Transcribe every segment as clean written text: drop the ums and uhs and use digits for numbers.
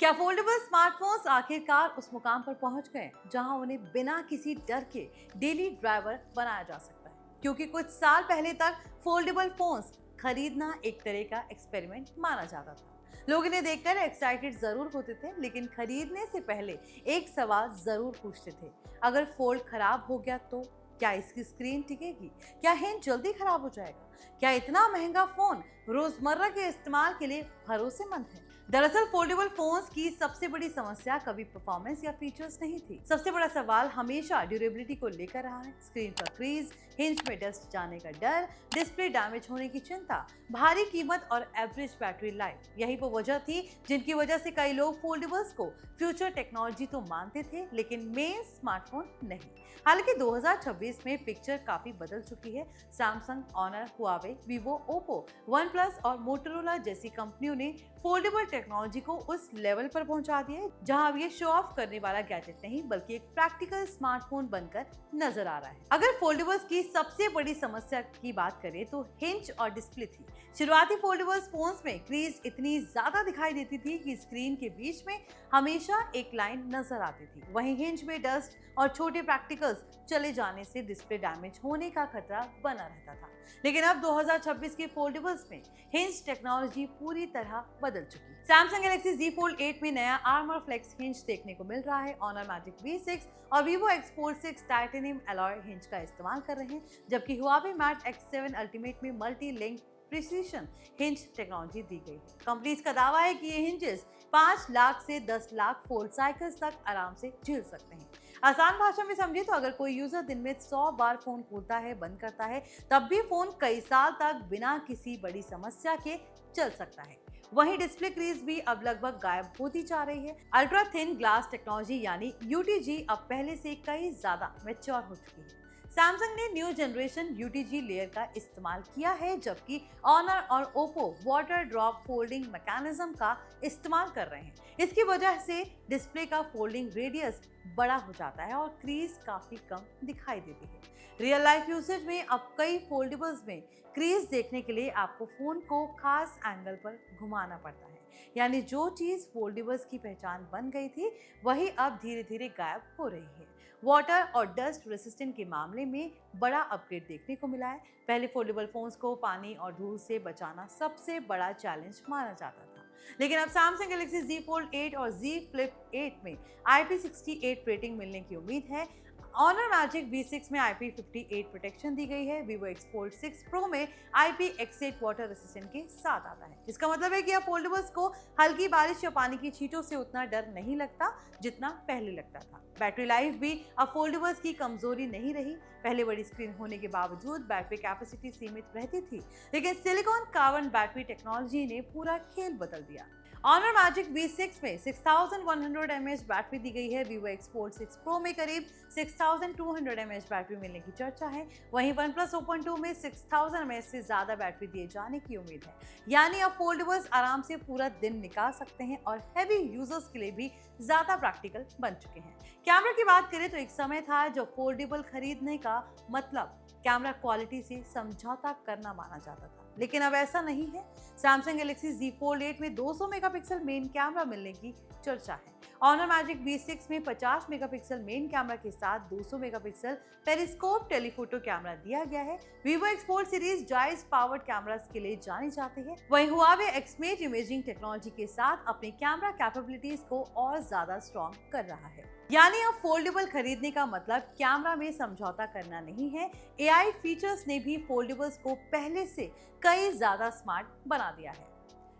क्या foldable smartphones आखिरकार उस मुकाम पर पहुंच गए जहां उन्हें बिना किसी डर के डेली ड्राइवर बनाया जा सकता है? क्योंकि कुछ साल पहले तक फोल्डेबल फोन्स खरीदना एक तरह का एक्सपेरिमेंट माना जाता था। लोग इन्हें देखकर एक्साइटेड जरूर होते थे, लेकिन खरीदने से पहले एक सवाल जरूर पूछते थे। अगर फोल्ड खराब हो गया तो क्या इसकी स्क्रीन टिकेगी? क्या हिंज जल्दी खराब हो जाएगा? क्या इतना महंगा फोन रोजमर्रा के इस्तेमाल के लिए भरोसेमंद है? दरअसल फोल्डेबल फोन्स की सबसे बड़ी समस्या कभी परफॉर्मेंस या फीचर्स नहीं थी। सबसे बड़ा सवाल हमेशा ड्यूरेबिलिटी को लेकर रहा है। स्क्रीन पर क्रीज, हिंज में डस्ट जाने का डर, डिस्प्ले डैमेज होने की चिंता, भारी कीमत और एवरेज बैटरी लाइफ, यही वो वजह थी जिनकी वजह से कई लोग फोल्डेबल्स को फ्यूचर टेक्नोलॉजी तो मानते थे, लेकिन मेन स्मार्टफोन नहीं। हालांकि 2026 में पिक्चर काफी बदल चुकी है। Samsung, Honor, Huawei, Vivo, Oppo, OnePlus और मोटोरोला जैसी कंपनियों ने फोल्डेबल टेक्नोलॉजी को उस लेवल पर पहुंचा दिया है जहां अब ये शो ऑफ करने वाला गैजेट नहीं बल्कि एक प्रैक्टिकल स्मार्टफोन बनकर नजर आ रहा है। अगर फोल्डेबल्स की सबसे बड़ी समस्या की बात करें तो हिंज और डिस्प्ले थी। शुरुआती फोल्डेबल्स फोन्स में क्रीज इतनी ज्यादा दिखाई देती थी कि स्क्रीन के बीच में हमेशा एक लाइन नजर आती थी। वहीं हिंज में डस्ट और छोटे प्रैक्टिकल्स चले जाने से डिस्प्ले डैमेज होने का खतरा बना रहता था। लेकिन अब 2026 के फोल्डेबल्स में हिंज टेक्नोलॉजी पूरी तरह बदल चुकी है। सैमसंग गैलेक्सी Z Fold 8 में नया आर्मर फ्लेक्स हिंज देखने को मिल रहा है। ऑनर मैजिक V6 और Vivo X Fold 6 titanium alloy hinge का इस्तेमाल कर रहे हैं, जबकि हुआवे मैट X7 अल्टीमेट में multi link precision hinge technology दी गई है। कंपनीज का दावा है कि ये हिंजेस 5 लाख से 10 लाख फोल्ड साइकिल्स तक आराम से झेल सकते हैं। आसान भाषा में समझे तो अगर कोई यूजर दिन में 100 बार फोन खोलता है, बंद करता है, तब भी फोन कई साल तक बिना किसी बड़ी समस्या के चल सकता है। वहीं डिस्प्ले क्रीज भी अब लगभग गायब होती जा रही है। अल्ट्रा थिन ग्लास टेक्नोलॉजी यानी UTG अब पहले से कई ज्यादा मैच्योर हो चुकी है। सैमसंग ने न्यू जनरेशन UTG लेयर का इस्तेमाल किया है, जबकि ऑनर और Oppo water drop folding mechanism का इस्तेमाल कर रहे हैं। इसकी वजह से डिस्प्ले का फोल्डिंग रेडियस बड़ा हो जाता है और क्रीज काफी कम दिखाई देती है। रियल लाइफ यूसेज में अब कई फोल्डेबल्स में क्रीज देखने के लिए आपको फोन को खास एंगल पर घुमाना पड़ता है। यानी जो चीज फोल्डेबल्स की पहचान बन गई थी वही अब धीरे धीरे गायब हो रही है। वाटर और डस्ट रेसिस्टेंट के मामले में बड़ा अपग्रेड देखने को मिला है। पहले फोल्डेबल फोन्स को पानी और धूल से बचाना सबसे बड़ा चैलेंज माना जाता था, लेकिन अब सैमसंग गैलेक्सी Z Fold 8 और Z Flip 8 में IP68 रेटिंग मिलने की उम्मीद है। ऑनर मैजिक V6 में IP58 प्रोटेक्शन दी गई है। Vivo X Fold 6 Pro में IP68 वाटर रेसिस्टेंट के साथ आता है। इसका मतलब है कि अब फोल्डेबल्स को हल्की बारिश या पानी की छींटों से उतना डर नहीं लगता जितना पहले लगता था। बैटरी लाइफ भी अब फोल्डेबल्स की कमजोरी नहीं रही। पहले बड़ी स्क्रीन होने के बावजूद बैटरी कैपेसिटी सीमित रहती थी, लेकिन सिलिकॉन कार्बन बैटरी टेक्नोलॉजी ने पूरा खेल बदल दिया। ऑनर मैजिक V6 में 6100 mAh बैटरी दी गई है। Vivo X Fold 6 Pro में करीब 6200 mAh बैटरी मिलने की चर्चा है। वहीं OnePlus Open 2 में 6000 mAh से ज्यादा बैटरी दिए जाने की उम्मीद है। यानी अब फोल्डेबल्स आराम से पूरा दिन निकाल सकते हैं और हैवी यूजर्स के लिए भी ज्यादा प्रैक्टिकल बन चुके हैं। कैमरा की बात करें तो एक समय था जब फोल्डेबल खरीदने का मतलब कैमरा क्वालिटी से समझौता करना माना जाता था, लेकिन अब ऐसा नहीं है। सैमसंग गैलेक्सी Z Fold 8 में 200 मेगापिक्सल मेन कैमरा मिलने की चर्चा है। ऑनर मैजिक V6 में 50 मेगापिक्सल मेन कैमरा के साथ 200 मेगापिक्सल पेरिस्कोप टेलीफोटो कैमरा दिया गया है। Vivo X Fold सीरीज जायज पावर्ड कैमरास के लिए जानी जाती है। वहीं हुआवे Xmate इमेजिंग टेक्नोलॉजी के साथ अपने कैमरा कैपेबिलिटीज को और ज्यादा स्ट्रॉन्ग कर रहा है। यानी अब फोल्डेबल खरीदने का मतलब कैमरा में समझौता करना नहीं है। AI फीचर्स ने भी फोल्डेबल्स को पहले से कई ज्यादा स्मार्ट बना दिया है।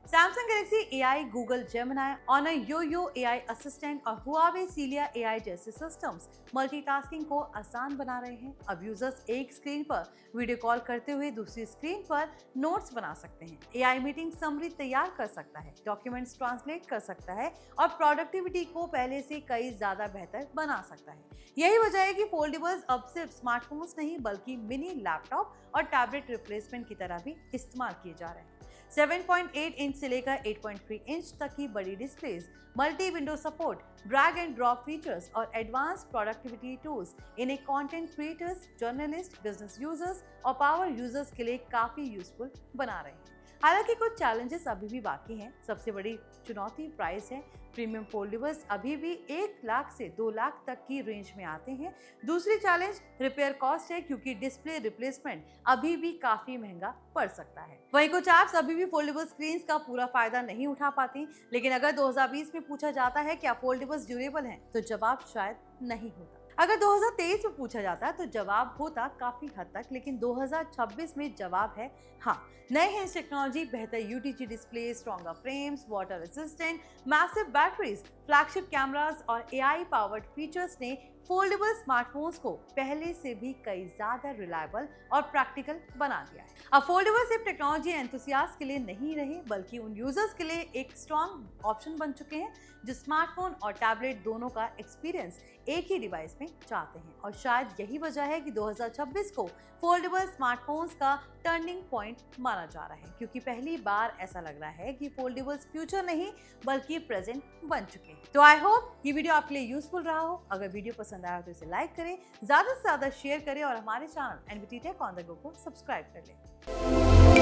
Samsung Galaxy AI, Google Gemini, Honor YoYo AI assistant और हुआवे सीलिया AI जैसे सिस्टम्स मल्टीटास्किंग को आसान बना रहे हैं। अब यूजर्स एक स्क्रीन पर वीडियो कॉल करते हुए दूसरी स्क्रीन पर नोट्स बना सकते हैं। AI मीटिंग समरी तैयार कर सकता है, डॉक्यूमेंट्स ट्रांसलेट कर सकता है और प्रोडक्टिविटी को पहले से कई ज्यादा बेहतर बना सकता है। यही वजह है कि फोल्डेबल्स अब सिर्फ स्मार्टफोन्स नहीं बल्कि मिनी लैपटॉप और टैबलेट रिप्लेसमेंट की तरह भी इस्तेमाल किए जा रहे हैं। 7.8 इंच से लेकर 8.3 इंच तक की बड़ी displays, multi window support, drag and drop features और एडवांस प्रोडक्टिविटी टूल्स इन्हें content creators, journalist, business users और पावर यूजर्स के लिए काफी यूजफुल बना रहे हैं। हालांकि कुछ चैलेंजेस अभी भी बाकी हैं। सबसे बड़ी चुनौती प्राइस है। प्रीमियम फोल्डेबल्स अभी भी 1 लाख से 2 लाख तक की रेंज में आते हैं। दूसरी चैलेंज रिपेयर कॉस्ट है, क्योंकि डिस्प्ले रिप्लेसमेंट अभी भी काफी महंगा पड़ सकता है। वहीं कुछ ऐप्स अभी भी फोल्डेबल स्क्रीन्स का पूरा फायदा नहीं उठा पाती, लेकिन अगर 2020 में पूछा जाता है क्या फोल्डेबल्स ड्यूरेबल हैं, तो जवाब शायद नहीं होता। अगर 2023 में पूछा जाता तो जवाब होता काफी हद तक, लेकिन 2026 में जवाब है हाँ। नए हैं टेक्नोलॉजी, बेहतर UTG display, stronger frames, water resistant, massive batteries, flagship cameras और एआई पावर्ड फीचर्स ने फोल्डेबल स्मार्टफोन्स को पहले से भी कई ज्यादा रिलायबल और प्रैक्टिकल बना दिया है। अब फोल्डेबल सिर्फ टेक्नोलॉजी एंथुसियास्ट के लिए नहीं रहे, बल्कि उन यूजर्स के लिए एक स्ट्रॉन्ग ऑप्शन बन चुके हैं जो स्मार्टफोन और टैबलेट दोनों का एक्सपीरियंस एक ही डिवाइस में चाहते हैं। और शायद यही वजह है कि 2026 को फोल्डेबल स्मार्टफोन्स का टर्निंग पॉइंट माना जा रहा है, क्योंकि पहली बार ऐसा लग रहा है कि फोल्डेबल्स फ्यूचर नहीं बल्कि प्रेजेंट बन चुके हैं। तो आई होप ये वीडियो आपके लिए यूजफुल रहा हो। अगर वीडियो पसंद आया तो इसे लाइक करें, ज्यादा से ज्यादा शेयर करें और हमारे channel NBT tech on the go को सब्सक्राइब कर लें।